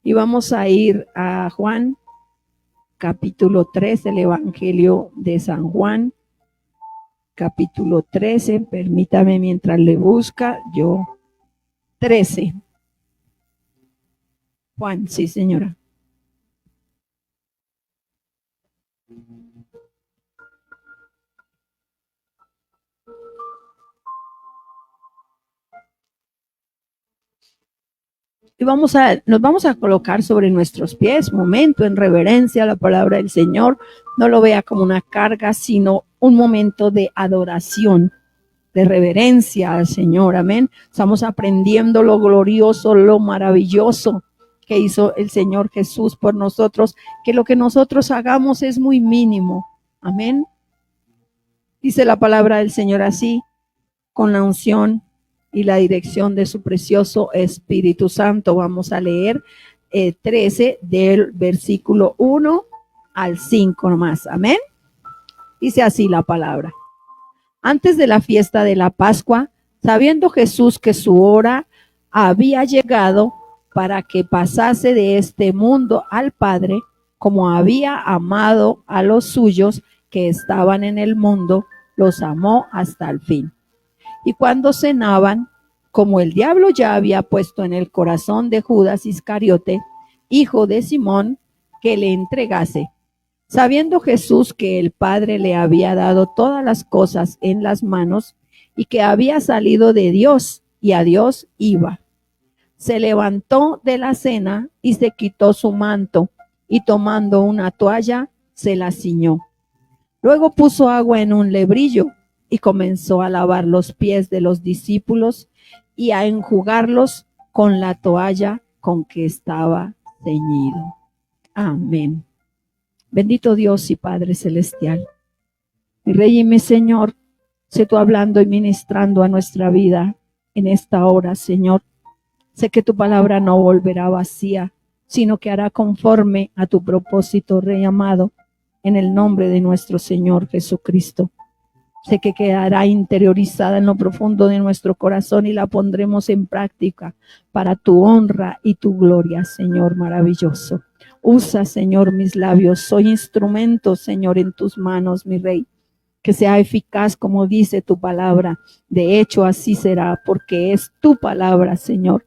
Y vamos a ir a Juan, capítulo 3, el Evangelio de San Juan, capítulo 13. Permítame mientras le busca, yo 13. Juan, sí, señora. Y nos vamos a colocar sobre nuestros pies, momento en reverencia a la palabra del Señor. No lo vea como una carga, sino un momento de adoración, de reverencia al Señor. Amén. Estamos aprendiendo lo glorioso, lo maravilloso que hizo el Señor Jesús por nosotros, que lo que nosotros hagamos es muy mínimo. Amén. Dice la palabra del Señor así, con la unción y la dirección de su precioso Espíritu Santo. Vamos a leer 13 del versículo 1 al 5 nomás. Amén. Dice así la palabra. Antes de la fiesta de la Pascua, sabiendo Jesús que su hora había llegado para que pasase de este mundo al Padre, como había amado a los suyos que estaban en el mundo, los amó hasta el fin. Y cuando cenaban, como el diablo ya había puesto en el corazón de Judas Iscariote, hijo de Simón, que le entregase, sabiendo Jesús que el Padre le había dado todas las cosas en las manos y que había salido de Dios y a Dios iba, se levantó de la cena y se quitó su manto y tomando una toalla se la ciñó. Luego puso agua en un lebrillo y comenzó a lavar los pies de los discípulos y a enjugarlos con la toalla con que estaba ceñido. Amén. Bendito Dios y Padre Celestial. Mi Rey y mi Señor, sé tú hablando y ministrando a nuestra vida en esta hora, Señor. Sé que tu palabra no volverá vacía, sino que hará conforme a tu propósito, Rey amado, en el nombre de nuestro Señor Jesucristo. Sé que quedará interiorizada en lo profundo de nuestro corazón y la pondremos en práctica para tu honra y tu gloria, Señor maravilloso. Usa, Señor, mis labios. Soy instrumento, Señor, en tus manos, mi Rey. Que sea eficaz como dice tu palabra. De hecho, así será, porque es tu palabra, Señor.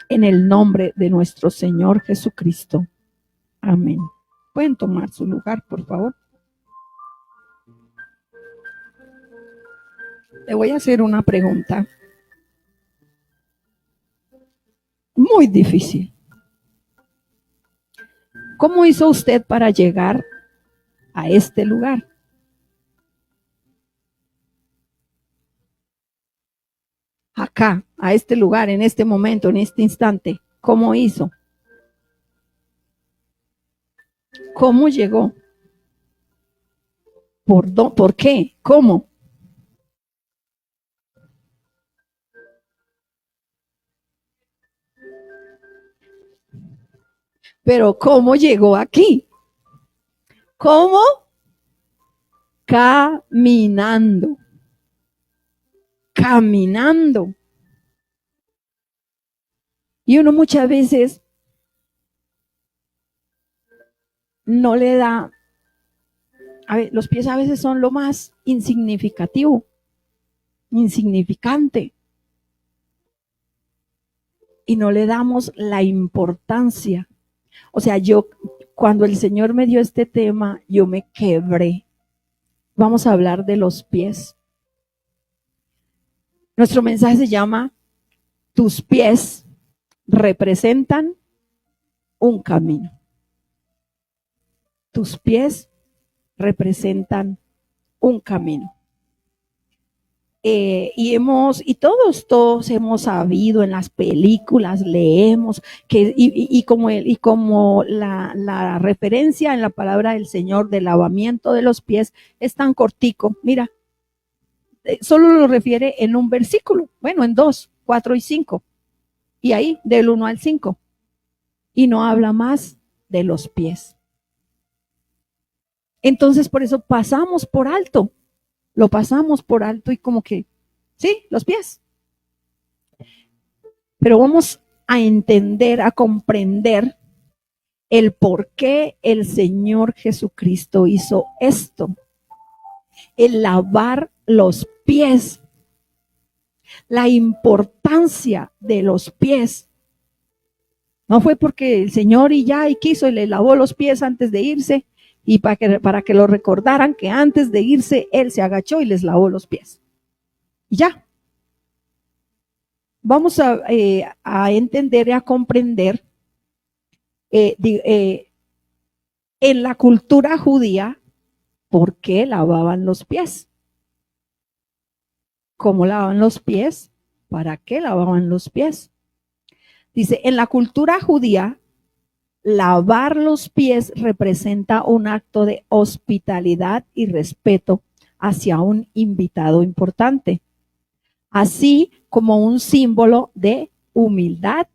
En el nombre de nuestro Señor Jesucristo. Amén. Pueden tomar su lugar, por favor. Le voy a hacer una pregunta muy difícil. ¿Cómo hizo usted para llegar a este lugar? Acá, a este lugar, en este momento, en este instante. ¿Cómo hizo? ¿Cómo llegó? ¿Por qué? ¿Cómo? Pero ¿cómo llegó aquí? ¿Cómo? Caminando. Caminando. Y uno muchas veces no le da, a ver, los pies a veces son lo más insignificativo, insignificante. Y no le damos la importancia. O sea, cuando el Señor me dio este tema, yo me quebré. Vamos a hablar de los pies. Nuestro mensaje se llama, tus pies representan un camino. Tus pies representan un camino. Y todos hemos sabido en las películas, leemos, como la referencia en la palabra del Señor del lavamiento de los pies es tan cortico, mira, solo lo refiere en un versículo, bueno, en 2, 4 y 5, y ahí del 1 al 5, y no habla más de los pies. Entonces, por eso pasamos por alto, lo pasamos por alto y como que, sí, los pies. Pero vamos a entender, a comprender el por qué el Señor Jesucristo hizo esto. El lavar los pies, la importancia de los pies. No fue porque el Señor y quiso y le lavó los pies antes de irse, y para que lo recordaran que antes de irse Él se agachó y les lavó los pies. Y ya. Vamos a entender y a comprender en la cultura judía por qué lavaban los pies. ¿Cómo lavaban los pies? ¿Para qué lavaban los pies? Dice, en la cultura judía, lavar los pies representa un acto de hospitalidad y respeto hacia un invitado importante, así como un símbolo de humildad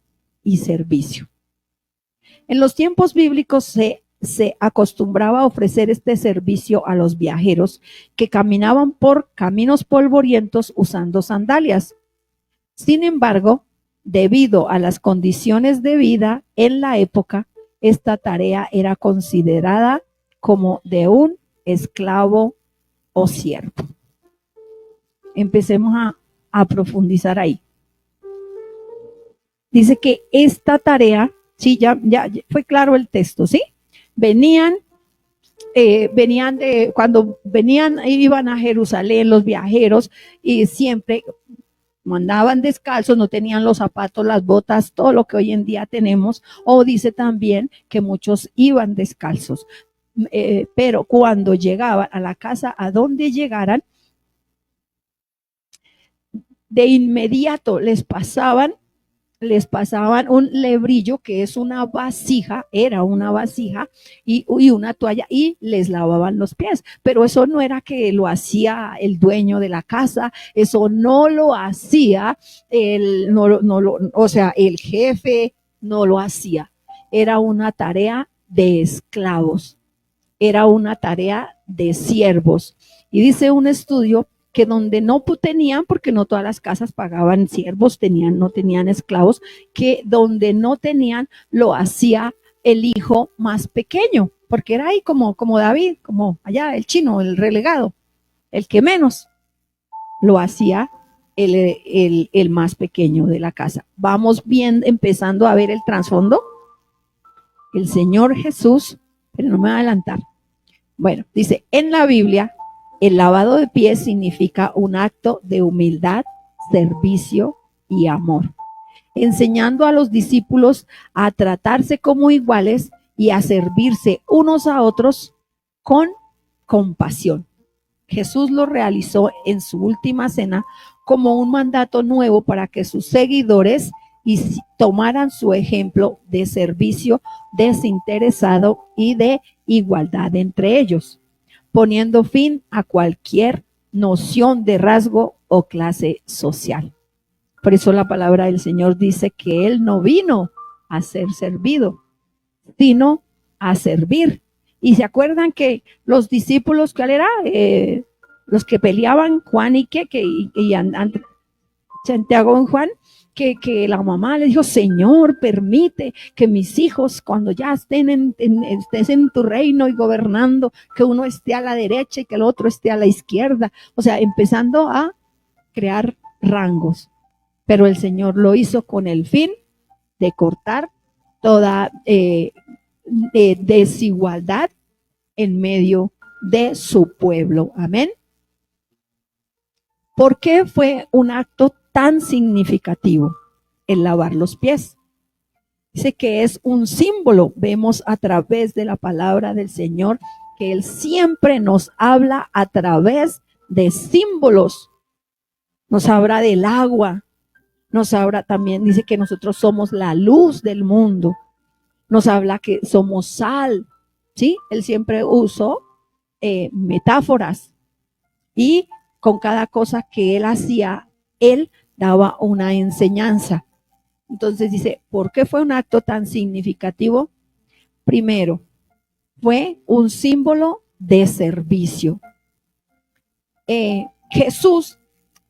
y servicio. En los tiempos bíblicos se acostumbraba a ofrecer este servicio a los viajeros que caminaban por caminos polvorientos usando sandalias. Sin embargo, debido a las condiciones de vida en la época, esta tarea era considerada como de un esclavo o siervo. Empecemos a profundizar ahí. Dice que esta tarea, sí, ya fue claro el texto, ¿sí? Cuando iban a Jerusalén los viajeros, y siempre andaban descalzos, no tenían los zapatos, las botas, todo lo que hoy en día tenemos, o dice también que muchos iban descalzos, pero cuando llegaban a la casa a donde llegaran, de inmediato les pasaban un lebrillo, que es una vasija, era una vasija, y una toalla, y les lavaban los pies. Pero eso no era que lo hacía el dueño de la casa, eso no lo hacía el jefe, no lo hacía. Era una tarea de esclavos, era una tarea de siervos. Y dice un estudio que donde no tenían, porque no todas las casas pagaban siervos, no tenían esclavos, que donde no tenían, lo hacía el hijo más pequeño, porque era ahí como David, como allá el chino, el relegado, el que menos, lo hacía el más pequeño de la casa. Vamos bien empezando a ver el trasfondo. El Señor Jesús, pero no me voy a adelantar. Bueno, dice, en la Biblia, el lavado de pies significa un acto de humildad, servicio y amor, enseñando a los discípulos a tratarse como iguales y a servirse unos a otros con compasión. Jesús lo realizó en su última cena como un mandato nuevo para que sus seguidores tomaran su ejemplo de servicio desinteresado y de igualdad entre ellos, poniendo fin a cualquier noción de rasgo o clase social. Por eso la palabra del Señor dice que Él no vino a ser servido, sino a servir. Y se acuerdan que los discípulos, ¿cuál era? Los que peleaban, Juan y Santiago y Juan, que la mamá le dijo, Señor, permite que mis hijos, cuando ya estés en tu reino y gobernando, que uno esté a la derecha y que el otro esté a la izquierda. O sea, empezando a crear rangos. Pero el Señor lo hizo con el fin de cortar toda desigualdad en medio de su pueblo. Amén. ¿Por qué fue un acto tan significativo el lavar los pies? Dice que es un símbolo. Vemos a través de la palabra del Señor que Él siempre nos habla a través de símbolos. Nos habla del agua, nos habla también, dice que nosotros somos la luz del mundo, nos habla que somos sal, ¿sí? Él siempre usó metáforas, y con cada cosa que Él hacía, Él daba una enseñanza. Entonces dice, ¿por qué fue un acto tan significativo? Primero, fue un símbolo de servicio. Jesús,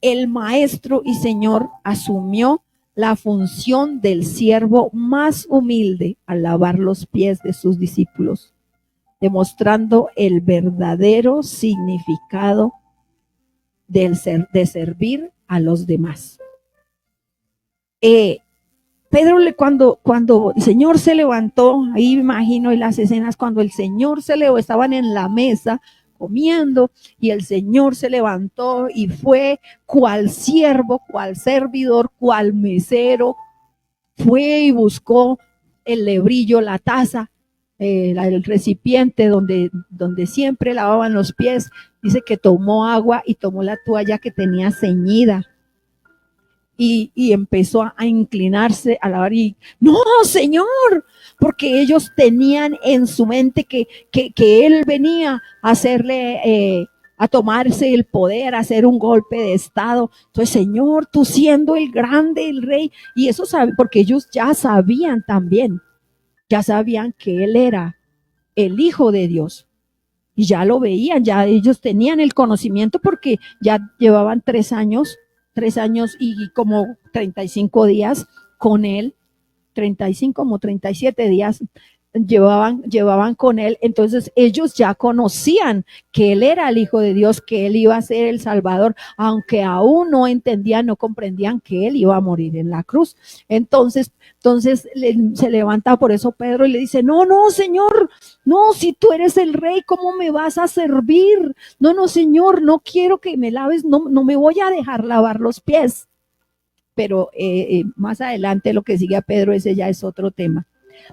el Maestro y Señor, asumió la función del siervo más humilde al lavar los pies de sus discípulos, demostrando el verdadero significado de servir a los demás. Pedro, cuando el Señor se levantó, ahí me imagino en las escenas, cuando el Señor se levantó, estaban en la mesa comiendo y el Señor se levantó y fue cual siervo, cual servidor, cual mesero, fue y buscó el lebrillo, la taza, el recipiente donde siempre lavaban los pies. Dice que tomó agua y tomó la toalla que tenía ceñida. Y empezó a inclinarse a lavar y, no, Señor, porque ellos tenían en su mente que él venía a hacerle, a tomarse el poder, a hacer un golpe de estado. Entonces, Señor, tú siendo el grande, el rey, y eso sabe, porque ellos ya sabían también, ya sabían que él era el Hijo de Dios. Y ya lo veían, ya ellos tenían el conocimiento porque ya llevaban 3 años y como 35 días con él, 35 como 37 días llevaban con él. Entonces ellos ya conocían que él era el Hijo de Dios, que él iba a ser el Salvador, aunque aún no entendían, no comprendían que él iba a morir en la cruz. Entonces se levanta por eso Pedro y le dice, no, Señor, no, si tú eres el rey, ¿cómo me vas a servir? No, Señor, no quiero que me laves, no me voy a dejar lavar los pies. Pero más adelante lo que sigue a Pedro, ese ya es otro tema.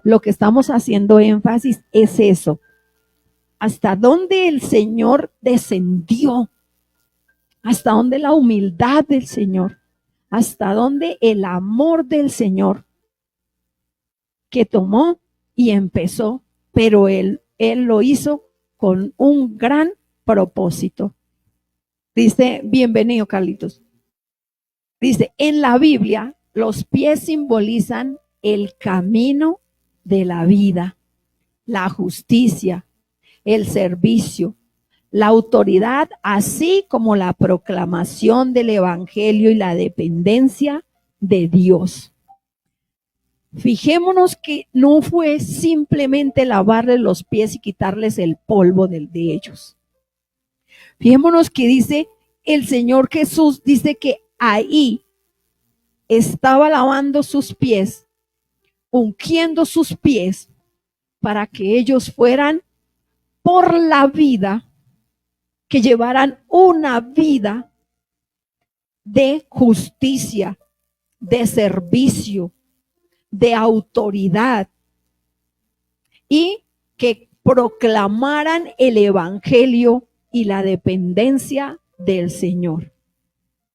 Lo que estamos haciendo énfasis es eso. Hasta dónde el Señor descendió, hasta dónde la humildad del Señor, hasta dónde el amor del Señor que tomó y empezó, pero él lo hizo con un gran propósito. Dice, bienvenido Carlitos. Dice, en la Biblia los pies simbolizan el camino de la vida, la justicia, el servicio, la autoridad, así como la proclamación del evangelio y la dependencia de Dios. Fijémonos que no fue simplemente lavarles los pies y quitarles el polvo de ellos. Fijémonos que dice el Señor Jesús, dice que ahí estaba lavando sus pies, ungiendo sus pies para que ellos fueran por la vida, que llevaran una vida de justicia, de servicio, de autoridad y que proclamaran el evangelio y la dependencia del Señor.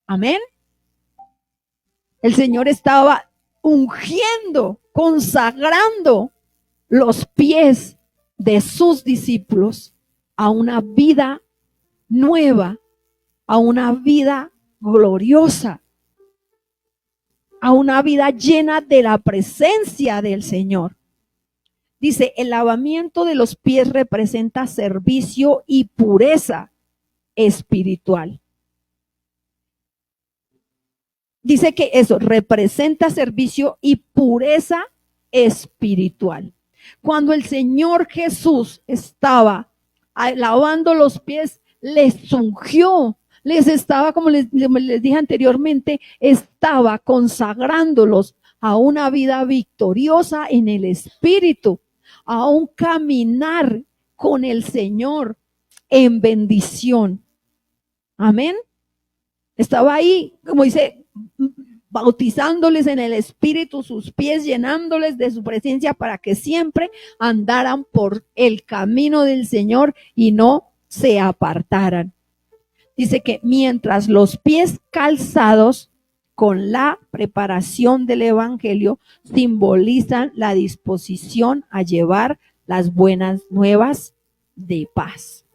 Amén. El Señor estaba ungiendo, consagrando los pies de sus discípulos a una vida nueva, a una vida gloriosa, a una vida llena de la presencia del Señor. Dice, el lavamiento de los pies representa servicio y pureza espiritual. Dice que eso representa servicio y pureza espiritual. Cuando el Señor Jesús estaba lavando los pies, les ungió, les estaba, como les dije anteriormente, estaba consagrándolos a una vida victoriosa en el Espíritu, a un caminar con el Señor en bendición. Amén. Estaba ahí, como dice, bautizándoles en el Espíritu sus pies, llenándoles de su presencia para que siempre andaran por el camino del Señor y no se apartaran. Dice que mientras los pies calzados con la preparación del evangelio simbolizan la disposición a llevar las buenas nuevas de paz.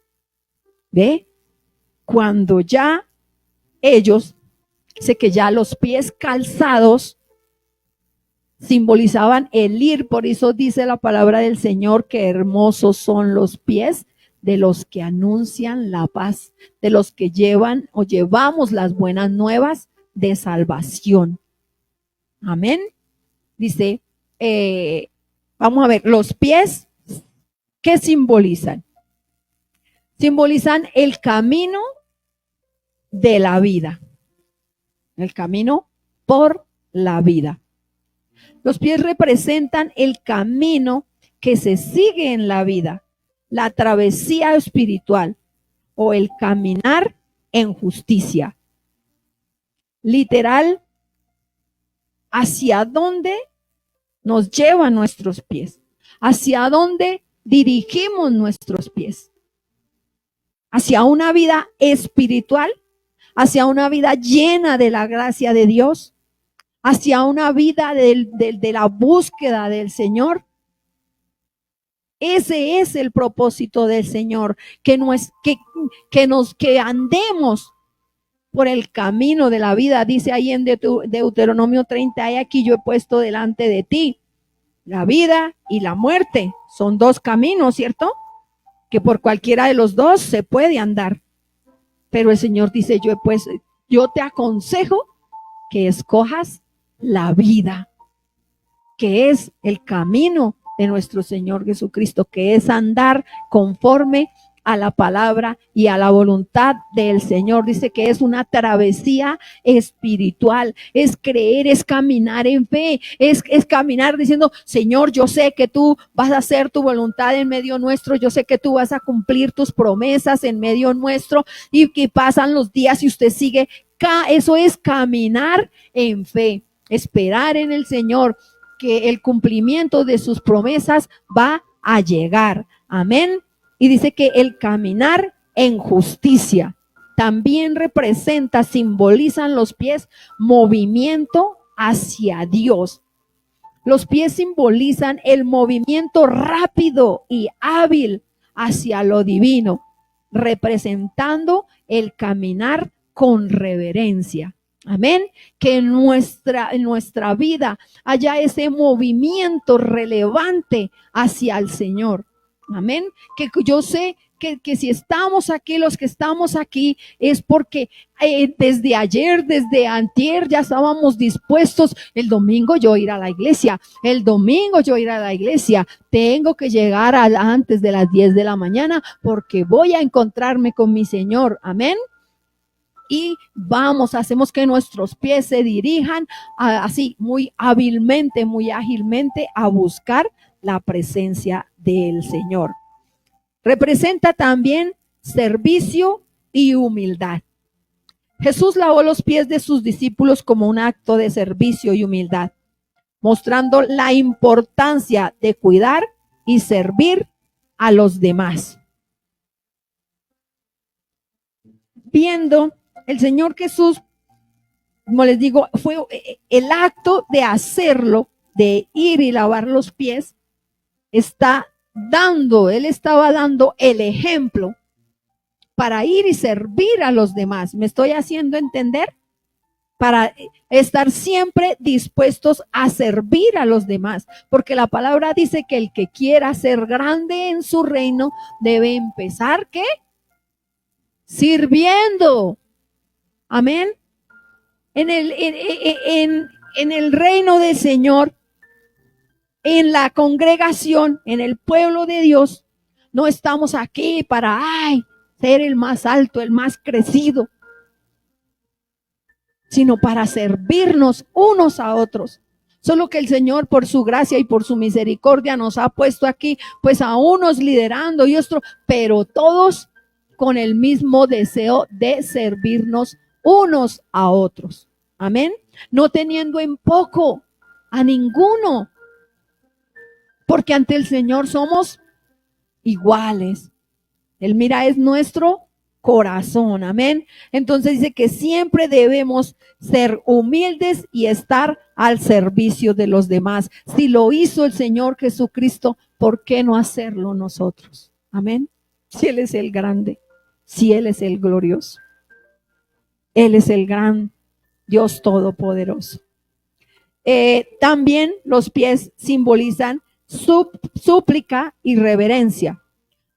¿Ve? Cuando ya ellos, dice que ya los pies calzados simbolizaban el ir, por eso dice la palabra del Señor que hermosos son los pies de los que anuncian la paz, de los que llevan o llevamos las buenas nuevas de salvación. Amén. Dice, vamos a ver, los pies, ¿qué simbolizan? Simbolizan el camino de la vida. El camino por la vida. Los pies representan el camino que se sigue en la vida, la travesía espiritual o el caminar en justicia. Literal, hacia dónde nos llevan nuestros pies, hacia dónde dirigimos nuestros pies, hacia una vida espiritual, hacia una vida llena de la gracia de Dios, hacia una vida de la búsqueda del Señor. Ese es el propósito del Señor, que andemos por el camino de la vida. Dice ahí en Deuteronomio 30, aquí yo he puesto delante de ti la vida y la muerte. Son dos caminos, ¿cierto? Que por cualquiera de los dos se puede andar. Pero el Señor dice, yo te aconsejo que escojas la vida, que es el camino de nuestro Señor Jesucristo, que es andar conforme a la palabra y a la voluntad del Señor. Dice que es una travesía espiritual, es creer, es caminar en fe, es caminar diciendo, Señor, yo sé que tú vas a hacer tu voluntad en medio nuestro, yo sé que tú vas a cumplir tus promesas en medio nuestro, y que pasan los días y usted sigue. Eso es caminar en fe, esperar en el Señor, que el cumplimiento de sus promesas va a llegar. Amén. Y dice que el caminar en justicia también simbolizan los pies, movimiento hacia Dios. Los pies simbolizan el movimiento rápido y hábil hacia lo divino, representando el caminar con reverencia. Amén. Que en nuestra vida haya ese movimiento relevante hacia el Señor. Amén. Que yo sé que si estamos aquí, los que estamos aquí, es porque desde ayer, desde antier, ya estábamos dispuestos. El domingo yo ir a la iglesia. El domingo yo ir a la iglesia. Tengo que llegar antes de las 10 de la mañana porque voy a encontrarme con mi Señor. Amén. Y hacemos que nuestros pies se dirijan así muy hábilmente, muy ágilmente a buscar la presencia del Señor. Representa también servicio y humildad. Jesús lavó los pies de sus discípulos como un acto de servicio y humildad, mostrando la importancia de cuidar y servir a los demás. Viendo el Señor Jesús, como les digo, fue el acto de hacerlo, de ir y lavar los pies, él estaba dando el ejemplo para ir y servir a los demás. ¿Me estoy haciendo entender? Para estar siempre dispuestos a servir a los demás, porque la palabra dice que el que quiera ser grande en su reino debe empezar, ¿qué? Sirviendo. Amén. En el reino del Señor, en la congregación, en el pueblo de Dios, no estamos aquí para ser el más alto, el más crecido, sino para servirnos unos a otros. Solo que el Señor, por su gracia y por su misericordia, nos ha puesto aquí, pues a unos liderando y otros, pero todos con el mismo deseo de servirnos unos a otros. Amén. No teniendo en poco a ninguno, porque ante el Señor somos iguales. Él mira, es nuestro corazón. Amén. Entonces dice que siempre debemos ser humildes y estar al servicio de los demás. Si lo hizo el Señor Jesucristo, ¿por qué no hacerlo nosotros? Amén. Si Él es el grande, si Él es el glorioso, Él es el gran Dios todopoderoso. También los pies simbolizan súplica y reverencia.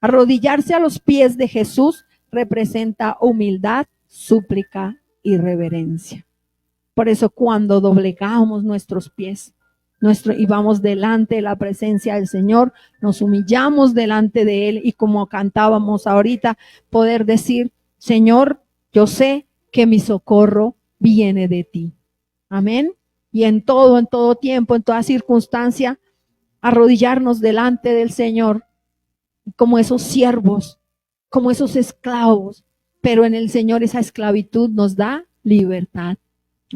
Arrodillarse a los pies de Jesús representa humildad, súplica y reverencia. Por eso cuando doblegamos nuestros pies, y vamos delante de la presencia del Señor, nos humillamos delante de Él y como cantábamos ahorita, poder decir, Señor, yo sé que mi socorro viene de ti. Amén. Y en todo tiempo, en toda circunstancia, arrodillarnos delante del Señor como esos siervos, como esos esclavos, pero en el Señor esa esclavitud nos da libertad.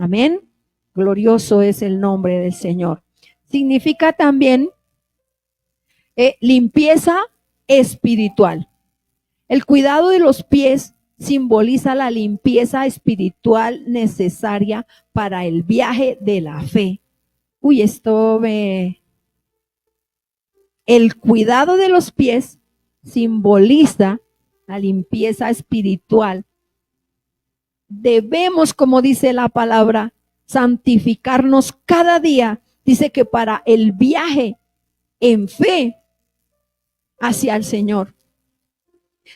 Amén. Glorioso es el nombre del Señor. Significa también limpieza espiritual. El cuidado de los pies simboliza la limpieza espiritual necesaria para el viaje de la fe. Uy, el cuidado de los pies simboliza la limpieza espiritual. Debemos, como dice la palabra, santificarnos cada día. Dice que para el viaje en fe hacia el Señor.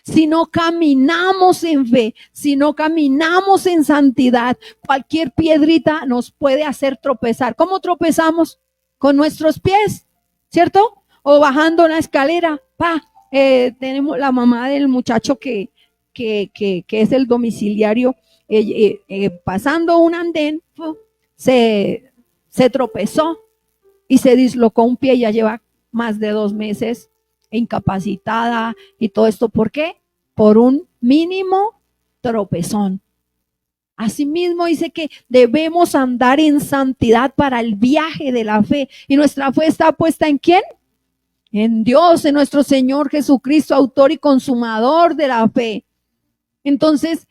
Si no caminamos en fe, si no caminamos en santidad, cualquier piedrita nos puede hacer tropezar. ¿Cómo tropezamos? Con nuestros pies, ¿cierto? O bajando una escalera. Tenemos la mamá del muchacho que es el domiciliario, pasando un andén, se tropezó y se dislocó un pie. Ya lleva más de 2 meses incapacitada y todo esto. ¿Por qué? Por un mínimo tropezón. Asimismo dice que debemos andar en santidad para el viaje de la fe. Y nuestra fe está puesta ¿en quién? En Dios, en nuestro Señor Jesucristo, autor y consumador de la fe. Entonces,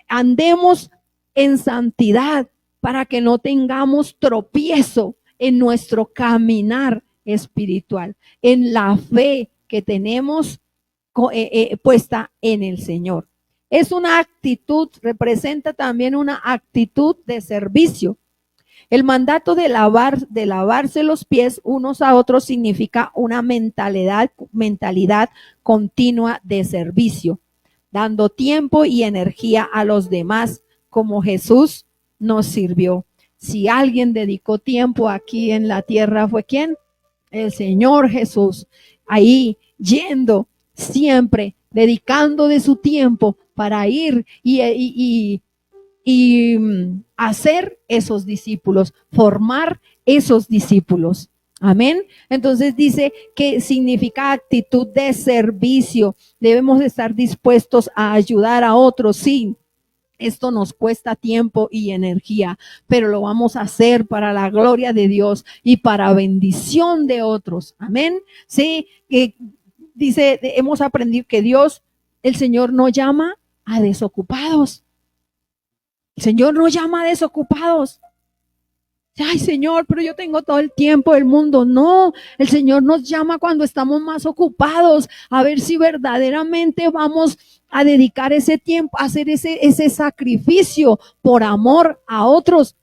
andemos en santidad para que no tengamos tropiezo en nuestro caminar espiritual, en la fe que tenemos puesta en el Señor. Es una actitud, representa también una actitud de servicio. El mandato de lavarse los pies unos a otros significa una mentalidad continua de servicio, dando tiempo y energía a los demás como Jesús nos sirvió. Si alguien dedicó tiempo aquí en la tierra, ¿fue quién? El Señor Jesús. Ahí yendo siempre, dedicando de su tiempo para ir y hacer esos discípulos, formar esos discípulos. Amén. Entonces dice que significa actitud de servicio. Debemos estar dispuestos a ayudar a otros. Sí, esto nos cuesta tiempo y energía, pero lo vamos a hacer para la gloria de Dios y para bendición de otros. Amén. Sí, dice, hemos aprendido que Dios, el Señor, no llama a desocupados. El Señor no llama a desocupados. Ay, Señor, pero yo tengo todo el tiempo del mundo. No, el Señor nos llama cuando estamos más ocupados, a ver si verdaderamente vamos a dedicar ese tiempo, a hacer ese sacrificio por amor a otros.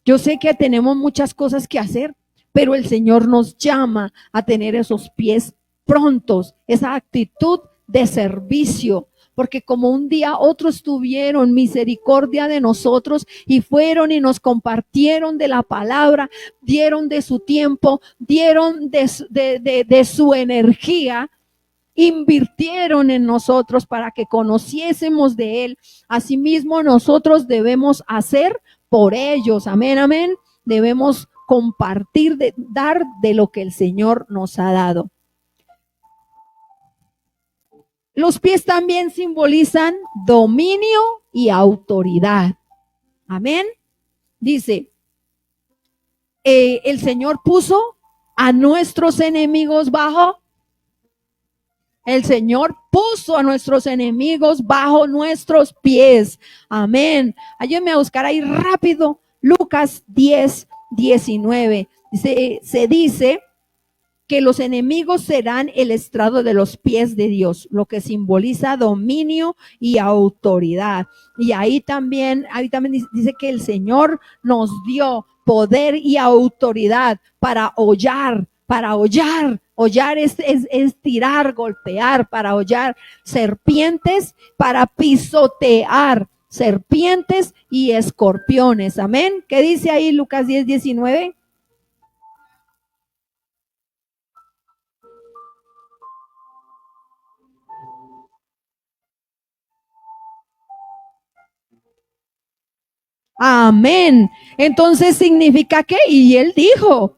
Yo sé que tenemos muchas cosas que hacer, pero el Señor nos llama a tener esos pies prontos, esa actitud de servicio. Porque como un día otros tuvieron misericordia de nosotros y fueron y nos compartieron de la palabra, dieron de su tiempo, dieron de su energía, invirtieron en nosotros para que conociésemos de Él. Asimismo, nosotros debemos hacer por ellos. Amén, amén. Debemos compartir, dar de lo que el Señor nos ha dado. Los pies también simbolizan dominio y autoridad. Amén. Dice, el Señor puso a nuestros enemigos bajo. El Señor puso a nuestros enemigos bajo nuestros pies. Amén. Ayúdenme a buscar ahí rápido. Lucas 10:19. Se dice que los enemigos serán el estrado de los pies de Dios, lo que simboliza dominio y autoridad. Y ahí también dice que el Señor nos dio poder y autoridad para hollar. Hollar es tirar, golpear, para hollar serpientes, para pisotear serpientes y escorpiones. Amén. ¿Qué dice ahí Lucas 10:19? Amén. Entonces significa que, y él dijo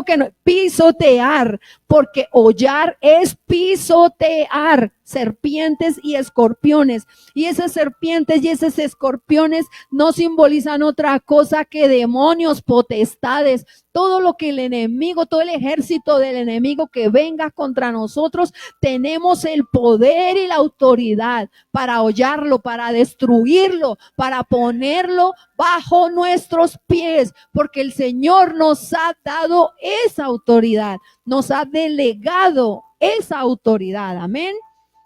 que no, pisotear, porque hollar es pisotear serpientes y escorpiones. Y esas serpientes y esos escorpiones no simbolizan otra cosa que demonios, potestades, todo lo que el enemigo, todo el ejército del enemigo que venga contra nosotros, tenemos el poder y la autoridad para hollarlo, para destruirlo, para ponerlo bajo nuestros pies, porque el Señor nos ha dado esa autoridad, nos ha delegado esa autoridad. Amén.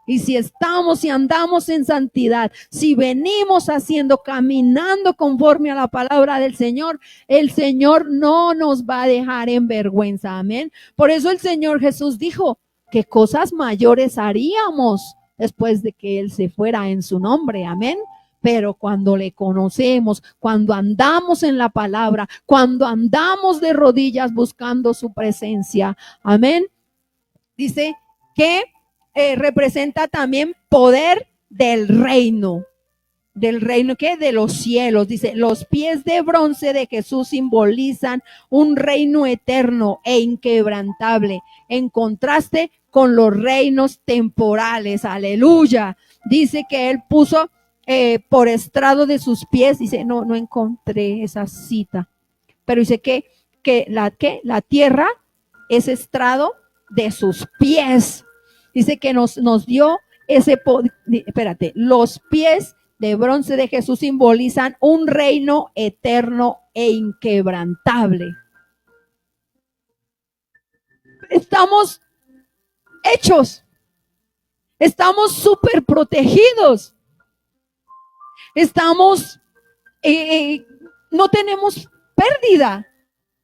Y si estamos y andamos en santidad, si venimos haciendo, caminando conforme a la palabra del Señor, el Señor no nos va a dejar en vergüenza. Amén. Por eso el Señor Jesús dijo que cosas mayores haríamos después de que Él se fuera en su nombre. Amén. Pero cuando le conocemos, cuando andamos en la palabra, cuando andamos de rodillas buscando su presencia. Amén. Dice que representa también poder del reino que de los cielos. Dice, los pies de bronce de Jesús simbolizan un reino eterno e inquebrantable, en contraste con los reinos temporales. Aleluya. Dice que él puso por estrado de sus pies. Dice, no encontré esa cita, pero dice que la tierra es estrado de sus pies. Dice que nos dio ese poder. Espérate, los pies de bronce de Jesús simbolizan un reino eterno e inquebrantable. Estamos hechos, estamos súper protegidos, estamos, no tenemos pérdida,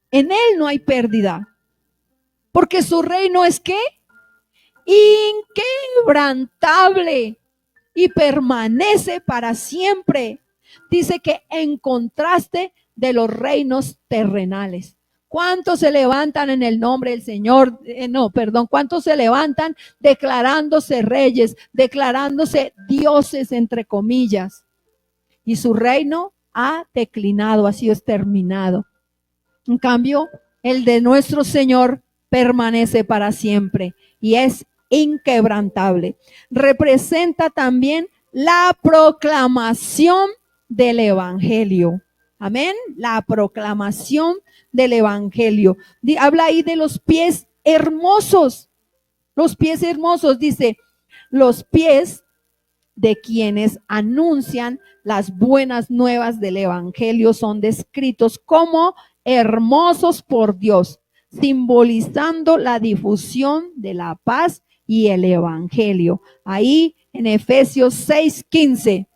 en Él no hay pérdida, porque su reino es ¿qué? Inquebrantable y permanece para siempre. Dice que en contraste de los reinos terrenales. ¿Cuántos se levantan en el nombre del Señor? ¿Cuántos se levantan declarándose reyes, declarándose dioses entre comillas? Y su reino ha declinado, ha sido exterminado. En cambio, el de nuestro Señor permanece para siempre y es inquebrantable. Representa también la proclamación del evangelio. Amén. La proclamación del evangelio. Habla ahí de los pies hermosos. Los pies hermosos, dice, los pies de quienes anuncian las buenas nuevas del evangelio son descritos como hermosos por Dios, simbolizando la difusión de la paz y el evangelio. Ahí en Efesios 6:15,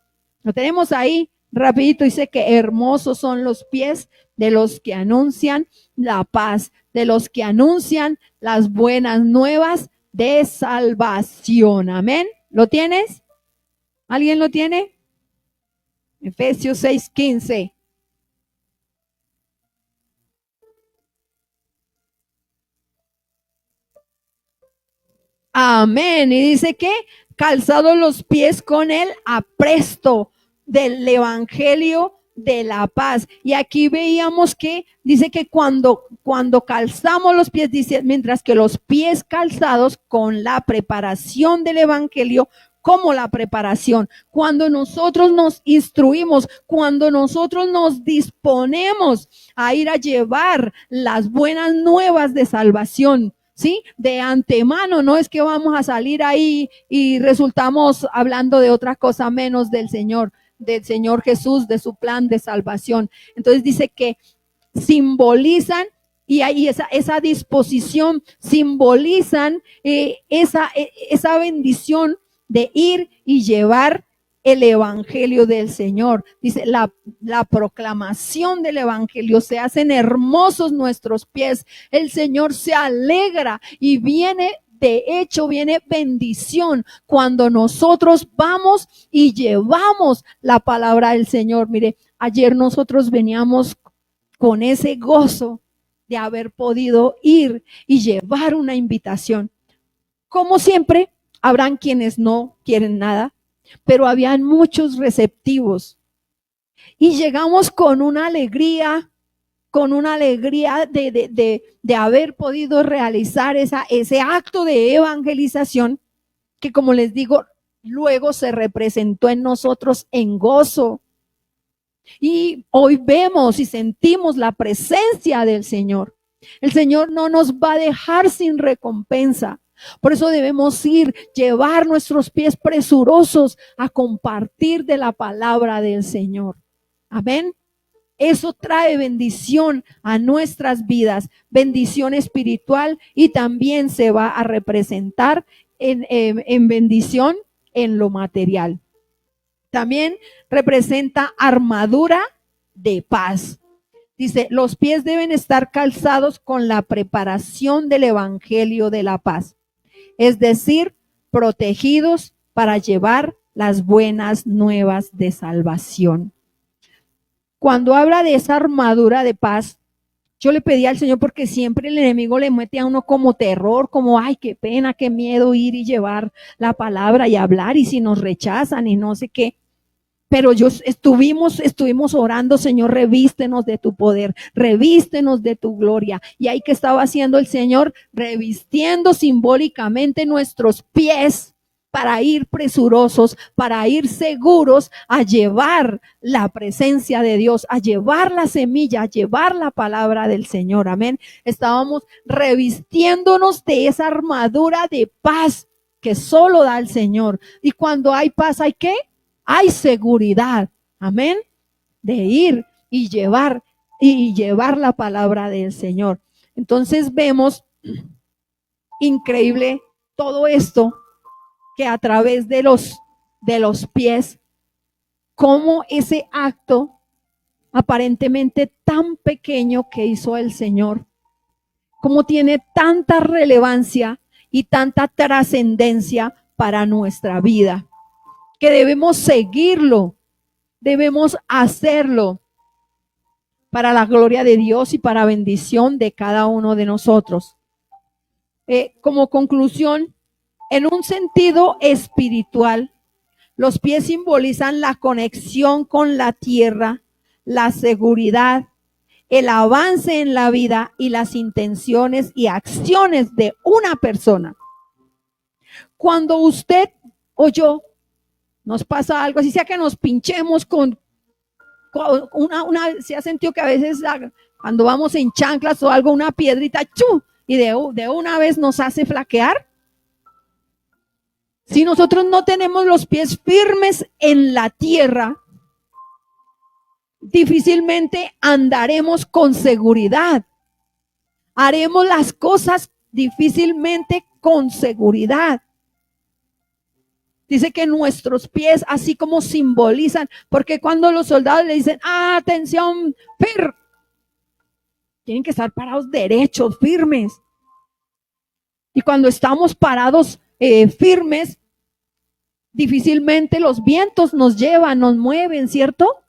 lo tenemos ahí rapidito, dice que hermosos son los pies de los que anuncian la paz, de los que anuncian las buenas nuevas de salvación. Amén. ¿Lo tienes? ¿Alguien lo tiene? Efesios 6:15. Amén. Y dice que calzados los pies con el apresto del evangelio de la paz. Y aquí veíamos que dice que cuando calzamos los pies, dice, mientras que los pies calzados con la preparación del evangelio, como la preparación, cuando nosotros nos instruimos, cuando nosotros nos disponemos a ir a llevar las buenas nuevas de salvación, ¿sí? De antemano, no es que vamos a salir ahí y resultamos hablando de otra cosa menos del Señor Jesús, de su plan de salvación. Entonces dice que simbolizan, y ahí esa disposición simbolizan esa bendición de ir y llevar el evangelio del Señor. Dice, la proclamación del evangelio, se hacen hermosos nuestros pies. El Señor se alegra y viene De hecho, viene bendición cuando nosotros vamos y llevamos la palabra del Señor. Mire, ayer nosotros veníamos con ese gozo de haber podido ir y llevar una invitación. Como siempre, habrán quienes no quieren nada, pero habían muchos receptivos. Y llegamos con una alegría de haber podido realizar ese acto de evangelización que, como les digo, luego se representó en nosotros en gozo. Y hoy vemos y sentimos la presencia del Señor. El Señor no nos va a dejar sin recompensa. Por eso debemos llevar nuestros pies presurosos a compartir de la palabra del Señor. Amén. Eso trae bendición a nuestras vidas, bendición espiritual, y también se va a representar en bendición en lo material. También representa armadura de paz. Dice, los pies deben estar calzados con la preparación del evangelio de la paz, es decir, protegidos para llevar las buenas nuevas de salvación. Cuando habla de esa armadura de paz, yo le pedí al Señor, porque siempre el enemigo le mete a uno como terror, como, ay, qué pena, qué miedo ir y llevar la palabra y hablar, y si nos rechazan y no sé qué. Pero estuvimos orando, Señor, revístenos de tu poder, revístenos de tu gloria. Y ahí que estaba haciendo el Señor, revistiendo simbólicamente nuestros pies para ir presurosos, para ir seguros a llevar la presencia de Dios, a llevar la semilla, a llevar la palabra del Señor. Amén. Estábamos revistiéndonos de esa armadura de paz que solo da el Señor. Y cuando hay paz, ¿hay qué? Hay seguridad. Amén. De ir y llevar la palabra del Señor. Entonces vemos increíble todo esto, que a través de los pies, como ese acto aparentemente tan pequeño que hizo el Señor, como tiene tanta relevancia y tanta trascendencia para nuestra vida, que debemos seguirlo, debemos hacerlo para la gloria de Dios y para bendición de cada uno de nosotros. Como conclusión, en un sentido espiritual, los pies simbolizan la conexión con la tierra, la seguridad, el avance en la vida y las intenciones y acciones de una persona. Cuando usted o yo nos pasa algo, así sea que nos pinchemos con se ha sentido que a veces cuando vamos en chanclas o algo, una piedrita, ¡chu!, y de una vez nos hace flaquear. Si nosotros no tenemos los pies firmes en la tierra, difícilmente andaremos con seguridad. Haremos las cosas difícilmente con seguridad. Dice que nuestros pies, así como simbolizan, porque cuando los soldados le dicen, atención, tienen que estar parados derechos, firmes. Y cuando estamos parados firmes, difícilmente los vientos nos llevan, nos mueven, ¿cierto?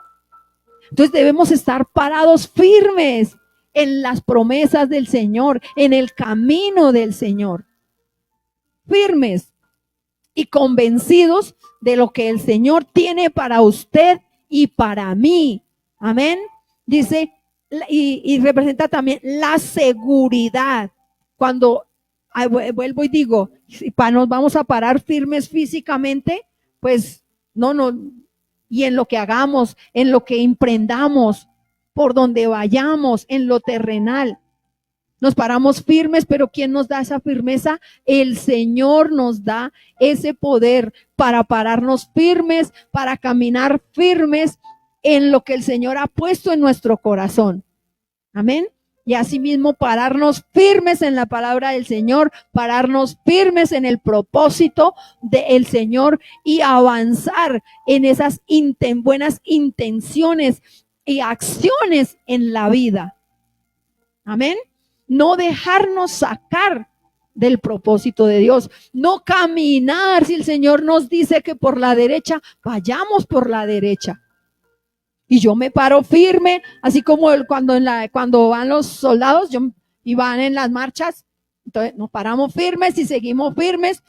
Entonces debemos estar parados firmes en las promesas del Señor, en el camino del Señor. Firmes y convencidos de lo que el Señor tiene para usted y para mí. Amén. Dice, y representa también la seguridad. Cuando vuelvo y digo, si nos vamos a parar firmes físicamente, pues no, y en lo que hagamos, en lo que emprendamos, por donde vayamos, en lo terrenal, nos paramos firmes. Pero ¿quién nos da esa firmeza? El Señor nos da ese poder para pararnos firmes, para caminar firmes en lo que el Señor ha puesto en nuestro corazón. Amén. Y asimismo pararnos firmes en la palabra del Señor, pararnos firmes en el propósito del Señor y avanzar en esas buenas intenciones y acciones en la vida. Amén. No dejarnos sacar del propósito de Dios. No caminar, si el Señor nos dice que por la derecha, vayamos por la derecha. Y yo me paro firme, así como cuando van los soldados y van en las marchas. Entonces nos paramos firmes y seguimos firmes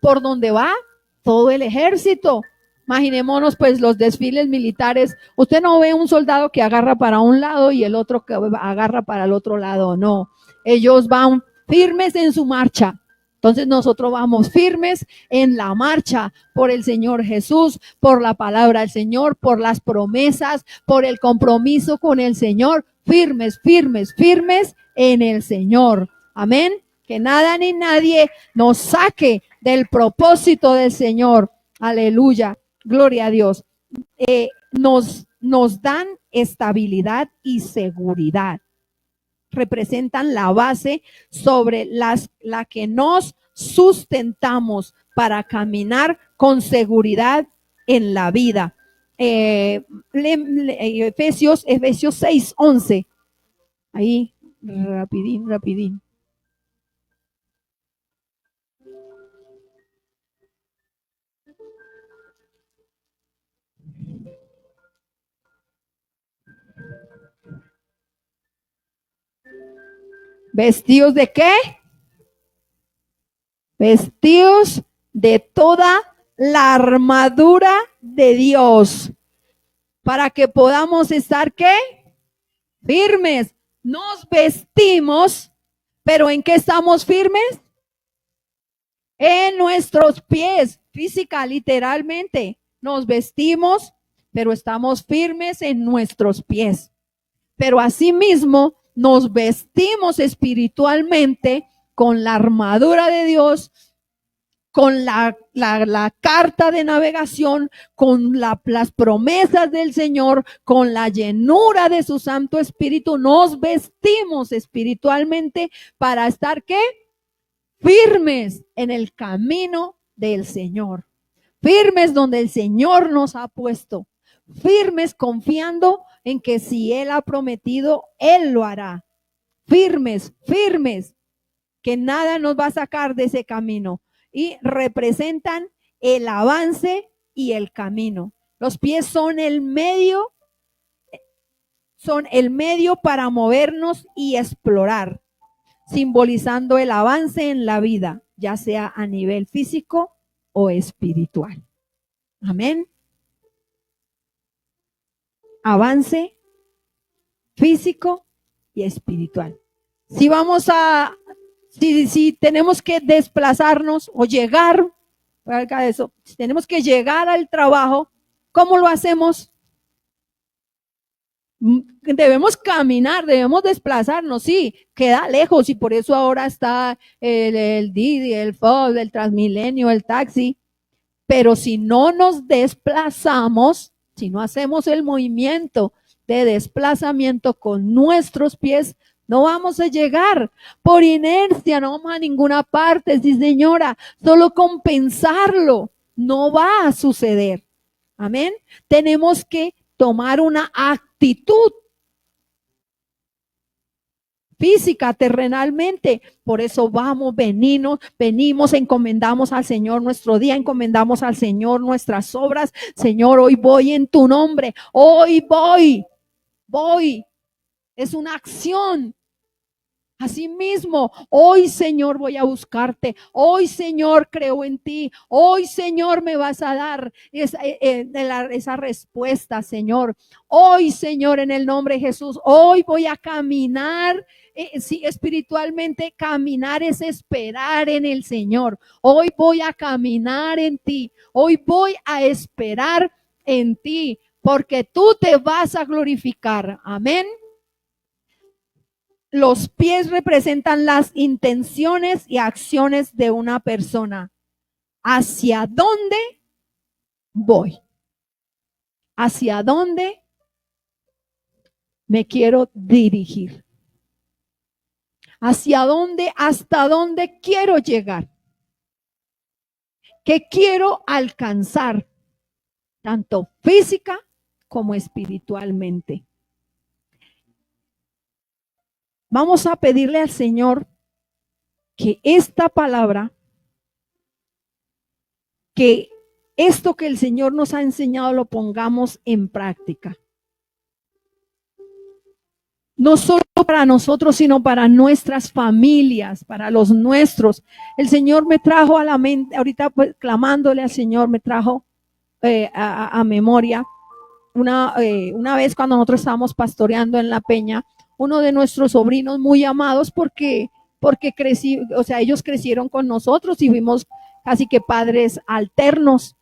por donde va todo el ejército. Imaginémonos pues los desfiles militares. Usted no ve un soldado que agarra para un lado y el otro que agarra para el otro lado, no. Ellos van firmes en su marcha. Entonces nosotros vamos firmes en la marcha por el Señor Jesús, por la palabra del Señor, por las promesas, por el compromiso con el Señor. Firmes, firmes, firmes en el Señor. Amén. Que nada ni nadie nos saque del propósito del Señor. Aleluya. Gloria a Dios. Nos dan estabilidad y seguridad. Representan la base sobre la que nos sustentamos para caminar con seguridad en la vida. Efesios 6:11. Ahí, rapidín. ¿Vestidos de qué? Vestidos de toda la armadura de Dios, para que podamos estar ¿qué? Firmes. Nos vestimos, pero ¿en qué estamos firmes? En nuestros pies, física, literalmente. Nos vestimos, pero estamos firmes en nuestros pies. Pero asimismo nos vestimos espiritualmente con la armadura de Dios, con la carta de navegación, con las promesas del Señor, con la llenura de su Santo Espíritu. Nos vestimos espiritualmente para estar ¿qué? Firmes en el camino del Señor. Firmes donde el Señor nos ha puesto. Firmes confiando en que si Él ha prometido, Él lo hará. Firmes, firmes, que nada nos va a sacar de ese camino. Y representan el avance y el camino. Los pies son el medio para movernos y explorar, simbolizando el avance en la vida, ya sea a nivel físico o espiritual. Amén. Avance físico y espiritual. Si tenemos que desplazarnos o llegar, si tenemos que llegar al trabajo, ¿cómo lo hacemos? Debemos caminar, debemos desplazarnos, sí, queda lejos y por eso ahora está el Didi, el Fob, el Transmilenio, el taxi. Pero si no nos desplazamos, si no hacemos el movimiento de desplazamiento con nuestros pies, no vamos a llegar. Por inercia no vamos a ninguna parte, sí señora, solo con pensarlo no va a suceder. Amén. Tenemos que tomar una actitud física, terrenalmente. Por eso venimos, encomendamos al Señor nuestro día, encomendamos al Señor nuestras obras. Señor, hoy voy en tu nombre, hoy voy. Es una acción. Asimismo, hoy Señor voy a buscarte, hoy Señor creo en ti, hoy Señor me vas a dar esa respuesta, Señor. Hoy Señor, en el nombre de Jesús, hoy voy a caminar, sí, espiritualmente caminar es esperar en el Señor. Hoy voy a caminar en ti, hoy voy a esperar en ti, porque tú te vas a glorificar. Amén. Los pies representan las intenciones y acciones de una persona. ¿Hacia dónde voy? ¿Hacia dónde me quiero dirigir? ¿Hacia dónde, hasta dónde quiero llegar? ¿Qué quiero alcanzar? Tanto física como espiritualmente. Vamos a pedirle al Señor que esta palabra, que esto que el Señor nos ha enseñado lo pongamos en práctica. No solo para nosotros, sino para nuestras familias, para los nuestros. El Señor me trajo a la mente, ahorita pues, clamándole al Señor, me trajo a memoria una vez cuando nosotros estábamos pastoreando en La Peña, uno de nuestros sobrinos muy amados porque crecí, o sea, ellos crecieron con nosotros y fuimos casi que padres alternos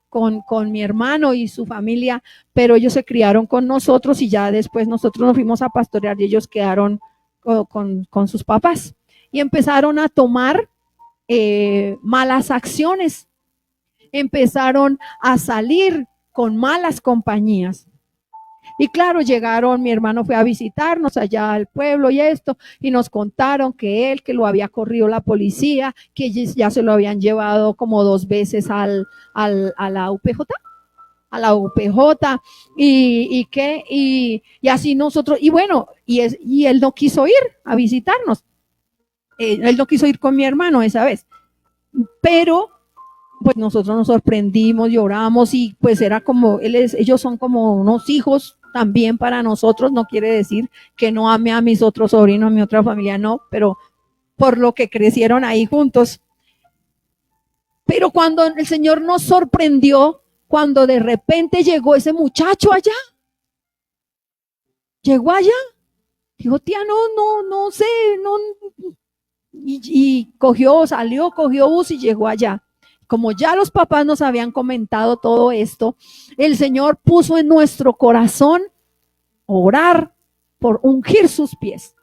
con mi hermano y su familia, pero ellos se criaron con nosotros y ya después nosotros nos fuimos a pastorear y ellos quedaron con sus papás y empezaron a tomar malas acciones, empezaron a salir con malas compañías. Y claro, llegaron, mi hermano fue a visitarnos allá al pueblo y esto, y nos contaron que él, que lo había corrido la policía, que ya se lo habían llevado como 2 veces a la UPJ, y así nosotros, y bueno, y él no quiso ir a visitarnos, él no quiso ir con mi hermano esa vez, pero pues nosotros nos sorprendimos, lloramos y pues era como, ellos son como unos hijos también para nosotros, no quiere decir que no ame a mis otros sobrinos, a mi otra familia, no, pero por lo que crecieron ahí juntos. Pero cuando el Señor nos sorprendió, cuando de repente llegó ese muchacho allá, llegó allá, dijo, tía, no sé, no, y salió, cogió bus y llegó allá. Como ya los papás nos habían comentado todo esto, el Señor puso en nuestro corazón orar por ungir sus pies.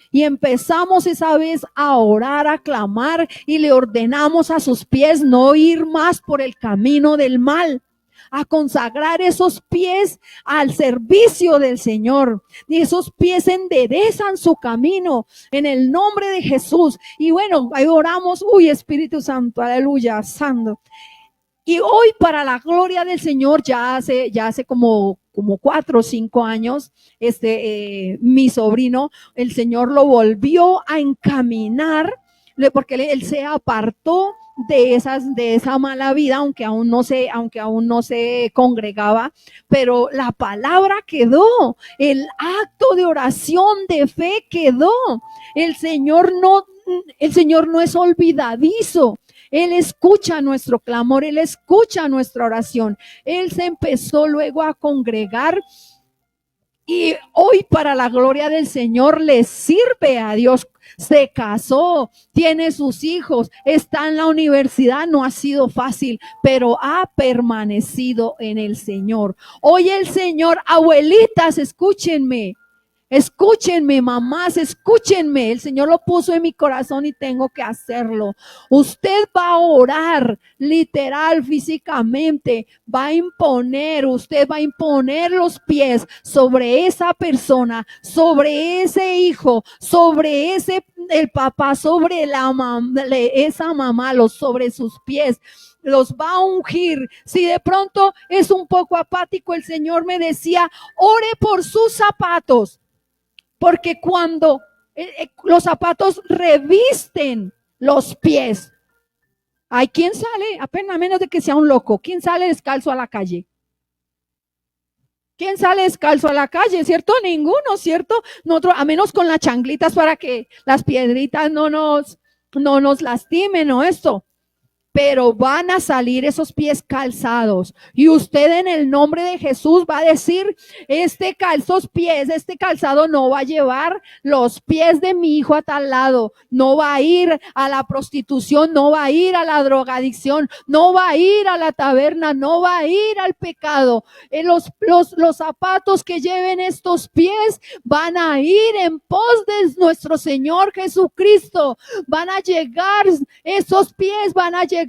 Y empezamos esa vez a orar, a clamar y le ordenamos a sus pies no ir más por el camino del mal, a consagrar esos pies al servicio del Señor. Y esos pies enderezan su camino en el nombre de Jesús. Y bueno, ahí oramos, uy, Espíritu Santo, aleluya, santo. Y hoy, para la gloria del Señor, ya hace como 4 o 5 años, mi sobrino, el Señor lo volvió a encaminar, porque él se apartó de esa mala vida, aunque aún no se congregaba, pero la palabra quedó, el acto de oración de fe quedó. El Señor no es olvidadizo. Él escucha nuestro clamor, Él escucha nuestra oración. Él se empezó luego a congregar y hoy, para la gloria del Señor, le sirve a Dios. Se casó, tiene sus hijos, está en la universidad, no ha sido fácil, pero ha permanecido en el Señor. Hoy el Señor, abuelitas, escúchenme. Escúchenme, mamás, escúchenme. El Señor lo puso en mi corazón y tengo que hacerlo. Usted va a orar literal, físicamente. Usted va a imponer los pies sobre esa persona, sobre ese hijo, sobre el papá, sobre esa mamá, sobre sus pies. Los va a ungir. Si de pronto es un poco apático, el Señor me decía, ore por sus zapatos. Porque cuando los zapatos revisten los pies, hay quien sale, apenas a menos de que sea un loco, ¿quién sale descalzo a la calle? ¿Quién sale descalzo a la calle? ¿Cierto? Ninguno, ¿cierto? Nosotros, a menos con las chanclitas para que las piedritas no nos lastimen o esto. Pero van a salir esos pies calzados y usted en el nombre de Jesús va a decir, este calzado no va a llevar los pies de mi hijo a tal lado, no va a ir a la prostitución, no va a ir a la drogadicción, no va a ir a la taberna, no va a ir al pecado. Los zapatos que lleven estos pies van a ir en pos de nuestro Señor Jesucristo, van a llegar, esos pies van a llegar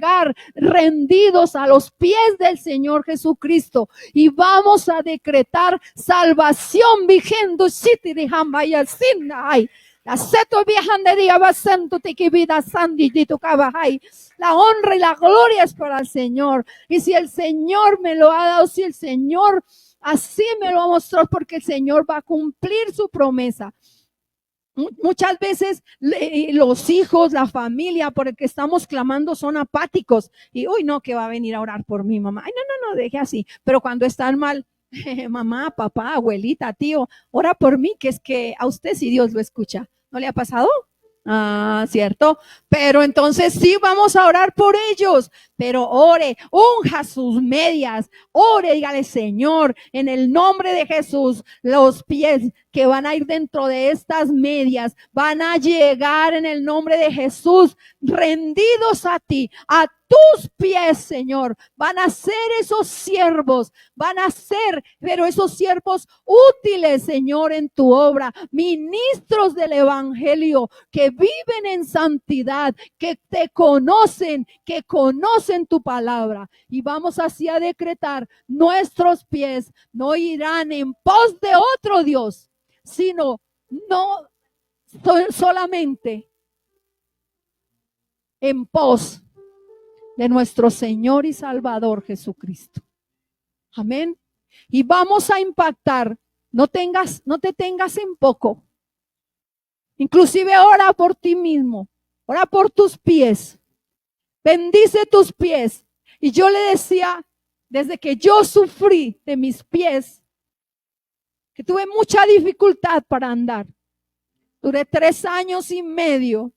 rendidos a los pies del Señor Jesucristo y vamos a decretar salvación vigendo la honra y la gloria es para el Señor. Y si el Señor me lo ha dado, si el Señor así me lo ha mostrado, porque el Señor va a cumplir su promesa. Muchas veces los hijos, la familia por el que estamos clamando son apáticos. Y, uy, no, que va a venir a orar por mi mamá. Ay, no, deje así. Pero cuando están mal, mamá, papá, abuelita, tío, ora por mí, que es que a usted sí Dios lo escucha. ¿No le ha pasado? Ah, cierto. Pero entonces sí vamos a orar por ellos. Pero ore, unja sus medias, ore, dígale, Señor, en el nombre de Jesús, los pies que van a ir dentro de estas medias van a llegar en el nombre de Jesús, rendidos a ti, a tus pies, Señor. Van a ser esos siervos, van a ser, pero esos siervos útiles, Señor, en tu obra, ministros del evangelio que viven en santidad, que te conocen, que conocen tu palabra. Y vamos así a decretar: nuestros pies no irán en pos de otro Dios, sino no solamente en pos de nuestro Señor y Salvador Jesucristo. Amén. Y vamos a impactar. No te tengas en poco. Inclusive ora por ti mismo. Ora por tus pies. Bendice tus pies. Y yo le decía, desde que yo sufrí de mis pies, que tuve mucha dificultad para andar. Duré 3 años y medio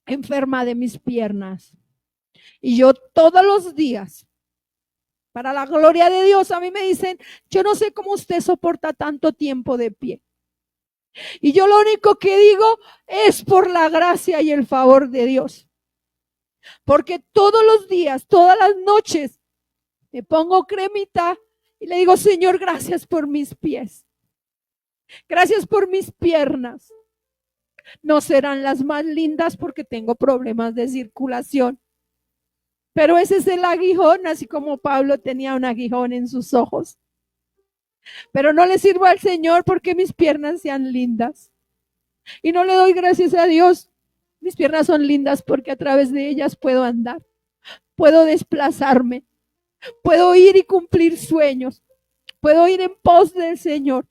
enferma de mis piernas. Y yo todos los días, para la gloria de Dios, a mí me dicen, yo no sé cómo usted soporta tanto tiempo de pie. Y yo lo único que digo es por la gracia y el favor de Dios. Porque todos los días, todas las noches, me pongo cremita y le digo, Señor, gracias por mis pies. Gracias por mis piernas. No serán las más lindas porque tengo problemas de circulación. Pero ese es el aguijón, así como Pablo tenía un aguijón en sus ojos. Pero no le sirvo al Señor porque mis piernas sean lindas. Y no le doy gracias a Dios. Mis piernas son lindas porque a través de ellas puedo andar, puedo desplazarme, puedo ir y cumplir sueños, puedo ir en pos del Señor.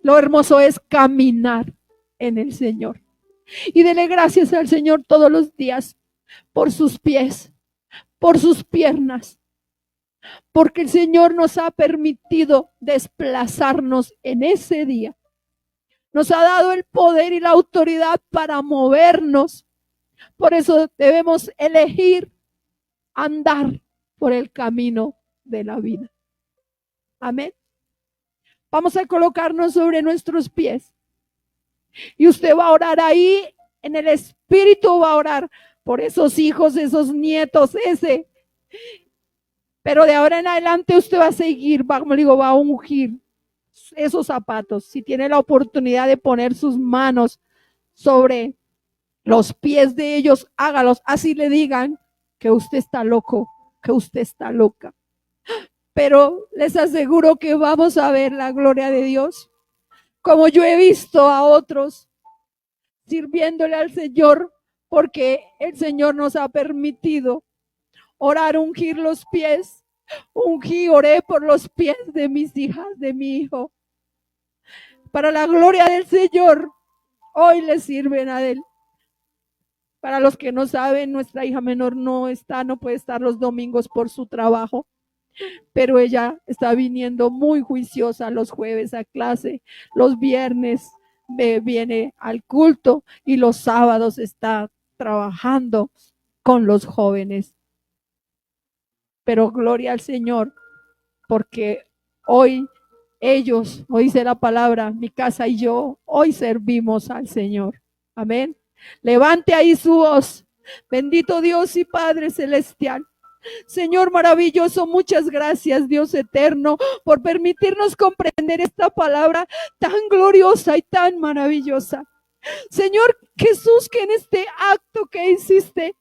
Lo hermoso es caminar en el Señor. Y dele gracias al Señor todos los días por sus pies, por sus piernas, porque el Señor nos ha permitido desplazarnos en ese día. Nos ha dado el poder y la autoridad para movernos. Por eso debemos elegir andar por el camino de la vida. Amén. Vamos a colocarnos sobre nuestros pies. Y usted va a orar ahí, en el Espíritu va a orar por esos hijos, esos nietos, ese. Pero de ahora en adelante usted va a seguir, va a ungir esos zapatos. Si tiene la oportunidad de poner sus manos sobre los pies de ellos, hágalos. Así le digan que usted está loco, que usted está loca. Pero les aseguro que vamos a ver la gloria de Dios, como yo he visto a otros sirviéndole al Señor, porque el Señor nos ha permitido orar, ungir los pies. Oré por los pies de mis hijas, de mi hijo. Para la gloria del Señor, hoy le sirven a Él. Para los que no saben, nuestra hija menor no puede estar los domingos por su trabajo, pero ella está viniendo muy juiciosa los jueves a clase, los viernes viene al culto y los sábados está trabajando con los jóvenes. Pero gloria al Señor, porque hoy dice la palabra, mi casa y yo, hoy servimos al Señor. Amén. Levante ahí su voz. Bendito Dios y Padre Celestial. Señor maravilloso, muchas gracias, Dios eterno, por permitirnos comprender esta palabra tan gloriosa y tan maravillosa. Señor Jesús, que en este acto que hiciste,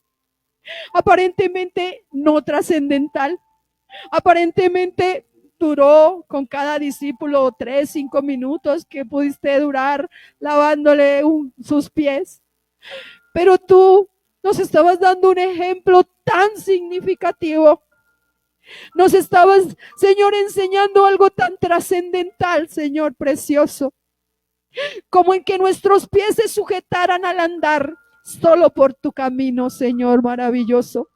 aparentemente no trascendental, aparentemente duró con cada discípulo 3, 5 minutos que pudiste durar lavándole sus pies, pero tú nos estabas dando un ejemplo tan significativo Nos estabas, Señor, enseñando algo tan trascendental, Señor precioso, como en que nuestros pies se sujetaran al andar solo por tu camino, Señor maravilloso.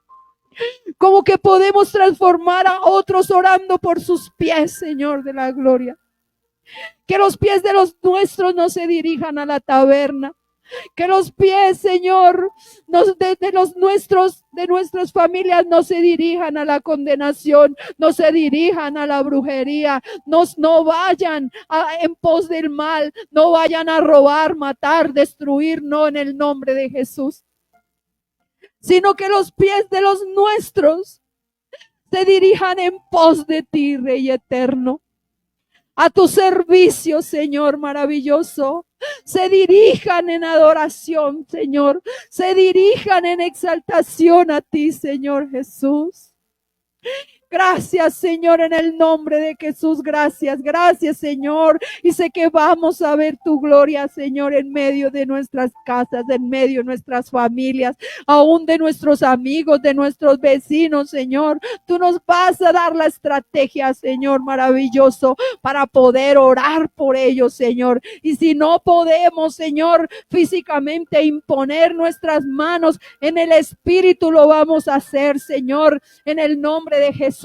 Como que podemos transformar a otros orando por sus pies, Señor de la gloria. Que los pies de los nuestros no se dirijan a la taberna. Que los pies, Señor, de los nuestros, de nuestras familias no se dirijan a la condenación, no se dirijan a la brujería, no vayan en pos del mal, no vayan a robar, matar, destruir, no, en el nombre de Jesús. Sino que los pies de los nuestros se dirijan en pos de ti, Rey eterno. A tu servicio, Señor maravilloso. Se dirijan en adoración, Señor. Se dirijan en exaltación a ti, Señor Jesús. Gracias, Señor, en el nombre de Jesús. Gracias, gracias, Señor. Y sé que vamos a ver tu gloria, Señor, en medio de nuestras casas, en medio de nuestras familias, aún de nuestros amigos, de nuestros vecinos, Señor. Tú nos vas a dar la estrategia, Señor, maravilloso, para poder orar por ellos, Señor. Y si no podemos, Señor, físicamente imponer nuestras manos, en el Espíritu lo vamos a hacer, Señor, en el nombre de Jesús.